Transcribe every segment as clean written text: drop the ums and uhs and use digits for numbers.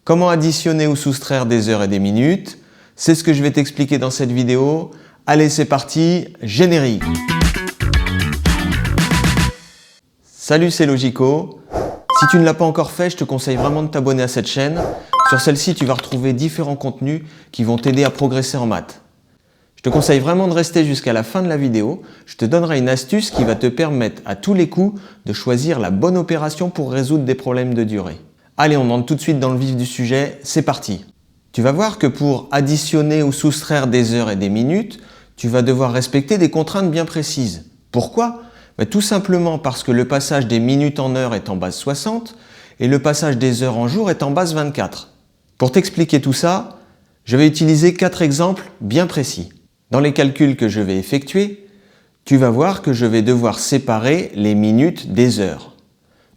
Comment additionner ou soustraire des heures et des minutes? C'est ce que je vais t'expliquer dans cette vidéo. Allez, c'est parti, générique! Salut, c'est Logico. Si tu ne l'as pas encore fait, je te conseille vraiment de t'abonner à cette chaîne. Sur celle-ci, tu vas retrouver différents contenus qui vont t'aider à progresser en maths. Je te conseille vraiment de rester jusqu'à la fin de la vidéo. Je te donnerai une astuce qui va te permettre à tous les coups de choisir la bonne opération pour résoudre des problèmes de durée. Allez, on entre tout de suite dans le vif du sujet, c'est parti! Tu vas voir que pour additionner ou soustraire des heures et des minutes, tu vas devoir respecter des contraintes bien précises. Pourquoi? Tout simplement parce que le passage des minutes en heures est en base 60 et le passage des heures en jours est en base 24. Pour t'expliquer tout ça, je vais utiliser 4 exemples bien précis. Dans les calculs que je vais effectuer, tu vas voir que je vais devoir séparer les minutes des heures.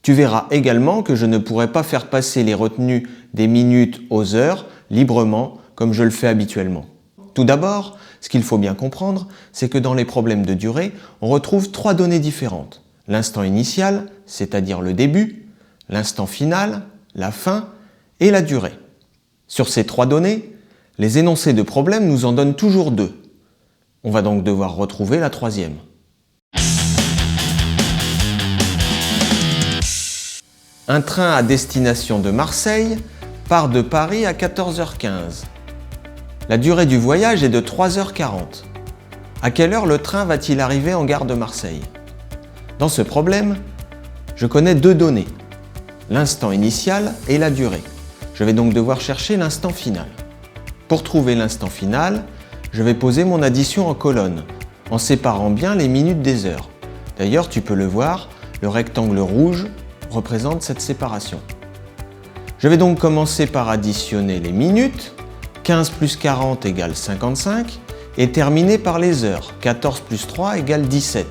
Tu verras également que je ne pourrai pas faire passer les retenues des minutes aux heures librement comme je le fais habituellement. Tout d'abord, ce qu'il faut bien comprendre, c'est que dans les problèmes de durée, on retrouve 3 données différentes. L'instant initial, c'est-à-dire le début, l'instant final, la fin et la durée. Sur ces 3 données, les énoncés de problème nous en donnent toujours 2. On va donc devoir retrouver la 3e. Un train à destination de Marseille part de Paris à 14h15. La durée du voyage est de 3h40. À quelle heure le train va-t-il arriver en gare de Marseille? Dans ce problème, je connais 2 données, l'instant initial et la durée. Je vais donc devoir chercher l'instant final. Pour trouver l'instant final, je vais poser mon addition en colonne, en séparant bien les minutes des heures. D'ailleurs, tu peux le voir, le rectangle rouge représente cette séparation. Je vais donc commencer par additionner les minutes. 15 plus 40 égale 55 et terminer par les heures. 14 plus 3 égale 17.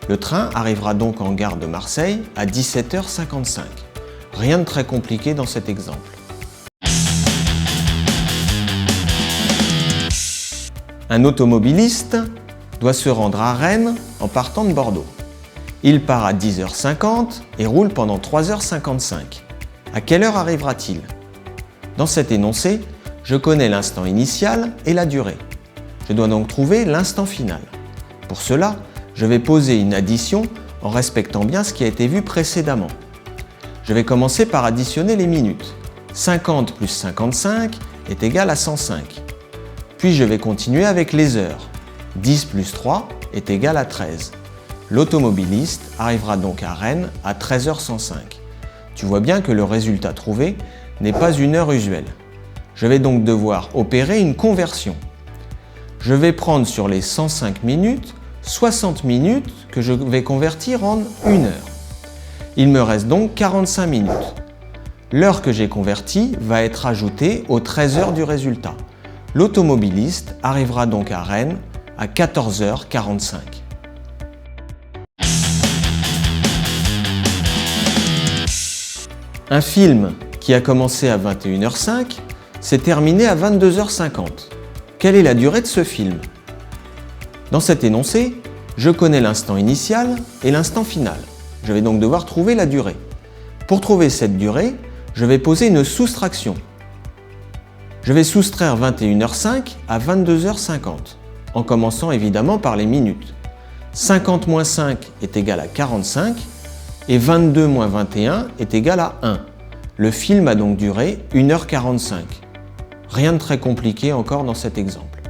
Le train arrivera donc en gare de Marseille à 17h55. Rien de très compliqué dans cet exemple. Un automobiliste doit se rendre à Rennes en partant de Bordeaux. Il part à 10h50 et roule pendant 3h55. À quelle heure arrivera-t-il? Dans cet énoncé, je connais l'instant initial et la durée. Je dois donc trouver l'instant final. Pour cela, je vais poser une addition en respectant bien ce qui a été vu précédemment. Je vais commencer par additionner les minutes. 50 plus 55 est égal à 105. Puis je vais continuer avec les heures. 10 plus 3 est égal à 13. L'automobiliste arrivera donc à Rennes à 13h105. Tu vois bien que le résultat trouvé n'est pas une heure usuelle. Je vais donc devoir opérer une conversion. Je vais prendre sur les 105 minutes, 60 minutes que je vais convertir en 1 heure. Il me reste donc 45 minutes. L'heure que j'ai convertie va être ajoutée aux 13 heures du résultat. L'automobiliste arrivera donc à Rennes à 14h45. Un film qui a commencé à 21h05 s'est terminé à 22h50. Quelle est la durée de ce film? Dans cet énoncé, je connais l'instant initial et l'instant final. Je vais donc devoir trouver la durée. Pour trouver cette durée, je vais poser une soustraction. Je vais soustraire 21h05 à 22h50, en commençant évidemment par les minutes. 50 moins 5 est égal à 45 et 22 moins 21 est égal à 1. Le film a donc duré 1h45. Rien de très compliqué encore dans cet exemple.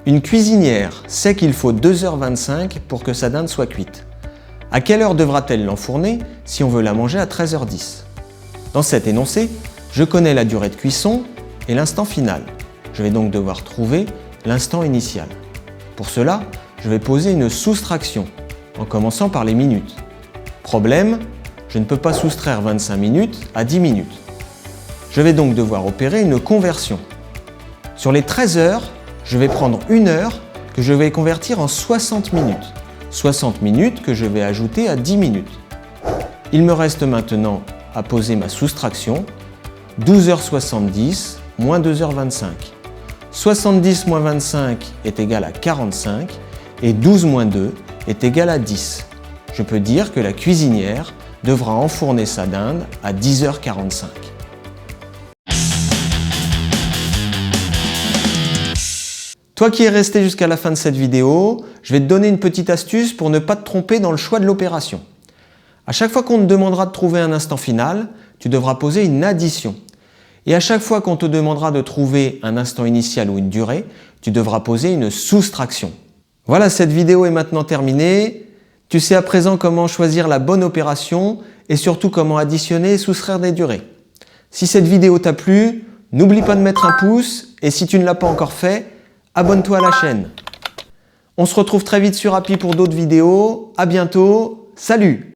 Une cuisinière sait qu'il faut 2h25 pour que sa dinde soit cuite. À quelle heure devra-t-elle l'enfourner si on veut la manger à 13h10? Dans cet énoncé, je connais la durée de cuisson et l'instant final. Je vais donc devoir trouver l'instant initial. Pour cela, je vais poser une soustraction en commençant par les minutes. Problème, je ne peux pas soustraire 25 minutes à 10 minutes. Je vais donc devoir opérer une conversion. Sur les 13 heures, je vais prendre 1 heure que je vais convertir en 60 minutes. 60 minutes que je vais ajouter à 10 minutes. Il me reste maintenant à poser ma soustraction. 12h70 moins 2h25. 70 moins 25 est égal à 45 et 12 moins 2 est égal à 10. je peux dire que la cuisinière devra enfourner sa dinde à 10h45. Toi qui es resté jusqu'à la fin de cette vidéo, je vais te donner une petite astuce pour ne pas te tromper dans le choix de l'opération. À chaque fois qu'on te demandera de trouver un instant final, tu devras poser une addition. Et à chaque fois qu'on te demandera de trouver un instant initial ou une durée, tu devras poser une soustraction. Voilà, cette vidéo est maintenant terminée. Tu sais à présent comment choisir la bonne opération et surtout comment additionner et soustraire des durées. Si cette vidéo t'a plu, n'oublie pas de mettre un pouce et si tu ne l'as pas encore fait, abonne-toi à la chaîne. On se retrouve très vite sur Happy pour d'autres vidéos. À bientôt. Salut!